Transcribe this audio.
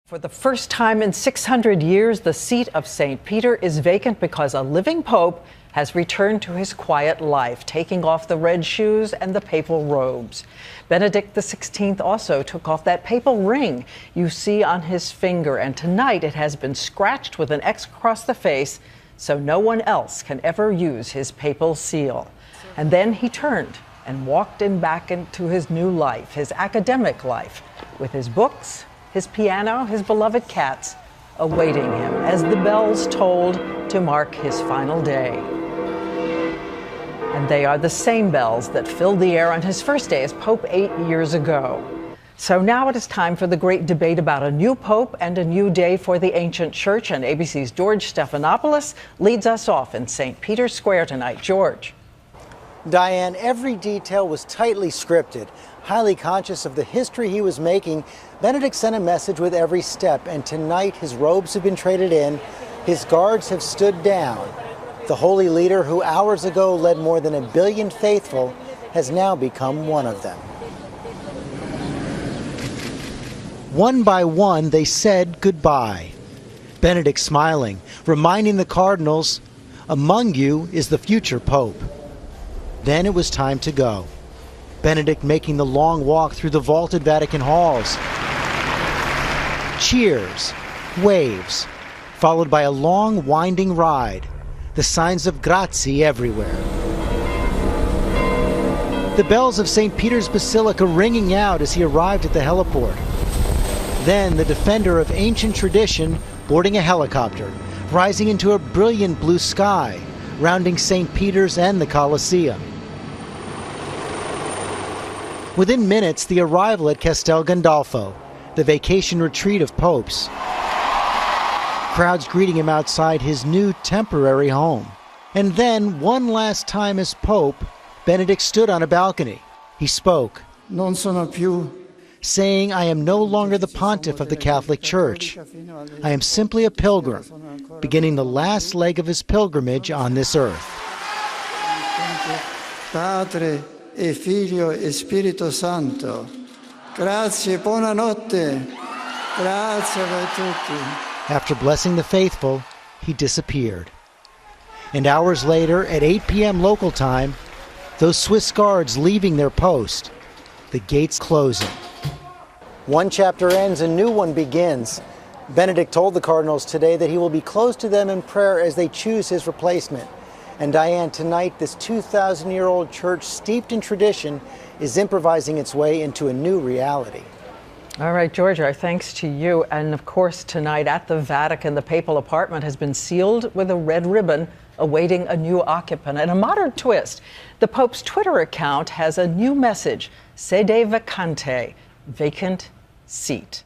For the first time in 600 years, the seat of St. Peter is vacant because a living pope has returned to his quiet life, taking off the red shoes and the papal robes. Benedict XVI also took off that papal ring you see on his finger, and tonight it has been scratched with an X across the face so no one else can ever use his papal seal. And then he turned and walked back into his new life, his academic life, with his books, his piano, his beloved cats, awaiting him as the bells tolled to mark his final day. And they are the same bells that filled the air on his first day as Pope 8 years ago. So now it is time for the great debate about a new pope and a new day for the ancient church, and ABC's George Stephanopoulos leads us off in St. Peter's Square tonight. George. Diane, every detail was tightly scripted. Highly conscious of the history he was making, Benedict sent a message with every step, and tonight his robes have been traded in, his guards have stood down. The holy leader who hours ago led more than 1 billion faithful has now become one of them. One by one, they said goodbye. Benedict smiling, reminding the cardinals, among you is the future pope. Then it was time to go. Benedict making the long walk through the vaulted Vatican halls. Cheers, waves, followed by a long, winding ride. The signs of grazie everywhere. The bells of St. Peter's Basilica ringing out as he arrived at the heliport. Then the defender of ancient tradition boarding a helicopter, rising into a brilliant blue sky, rounding St. Peter's and the Colosseum. Within minutes, the arrival at Castel Gandolfo, the vacation retreat of popes. Crowds greeting him outside his new temporary home. And then, one last time as Pope, Benedict stood on a balcony. He spoke, Non sono più, saying, I am no longer the pontiff of the Catholic Church. I am simply a pilgrim, beginning the last leg of his pilgrimage on this earth. Padre e Figlio e Spirito Santo. Grazie, buonanotte. Grazie a voi tutti. After blessing the faithful, he disappeared. And hours later, at 8 p.m. local time, those Swiss guards leaving their post, the gates closing. One chapter ends, a new one begins. Benedict told the cardinals today that he will be close to them in prayer as they choose his replacement. And Diane, tonight, this 2,000-year-old church steeped in tradition is improvising its way into a new reality. All right, George, our thanks to you. And of course, tonight at the Vatican, the papal apartment has been sealed with a red ribbon awaiting a new occupant. And a modern twist, the Pope's Twitter account has a new message, sede vacante, vacant seat.